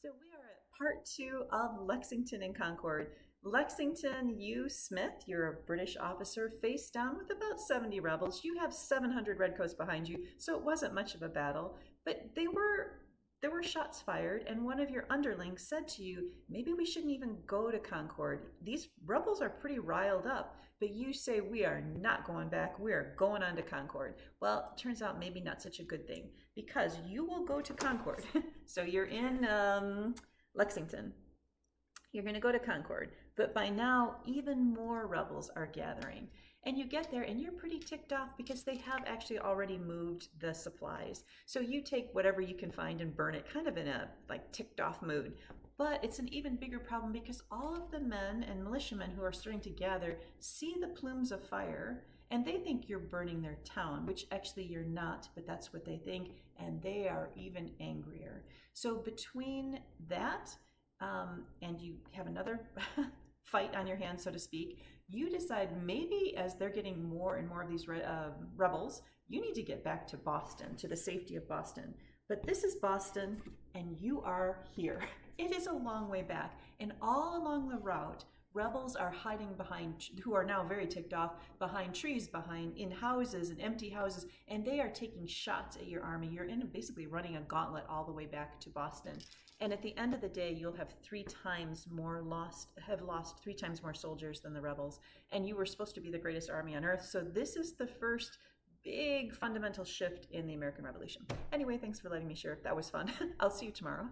So we are at part two of Lexington and Concord. Lexington, you, Smith, you're a British officer, faced down with about 70 rebels. You have 700 redcoats behind you, so it wasn't much of a battle. But there were shots fired, and one of your underlings said to you, maybe we shouldn't even go to Concord. These rebels are pretty riled up. But you say, we are not going back. We are going on to Concord. Well, it turns out maybe not such a good thing because you will go to Concord. So you're in Lexington. You're going to go to Concord. But by now, even more rebels are gathering. And you get there and you're pretty ticked off because they have actually already moved the supplies. So you take whatever you can find and burn it, kind of in a like ticked off mood. But it's an even bigger problem because all of the men and militiamen who are starting to gather see the plumes of fire and they think you're burning their town, which actually you're not, but that's what they think, and they are even angrier. So between that and you have another fight on your hands, so to speak, you decide maybe as they're getting more and more of these rebels, you need to get back to Boston, to the safety of Boston. But this is Boston, and you are here. It is a long way back, and all along the route, rebels are hiding behind, who are now very ticked off, behind trees, in houses and empty houses, and they are taking shots at your army. You're basically running a gauntlet all the way back to Boston. And at the end of the day, you'll have lost 3 times more soldiers than the rebels. And you were supposed to be the greatest army on earth. So this is the first big fundamental shift in the American Revolution. Anyway, thanks for letting me share. That was fun. I'll see you tomorrow.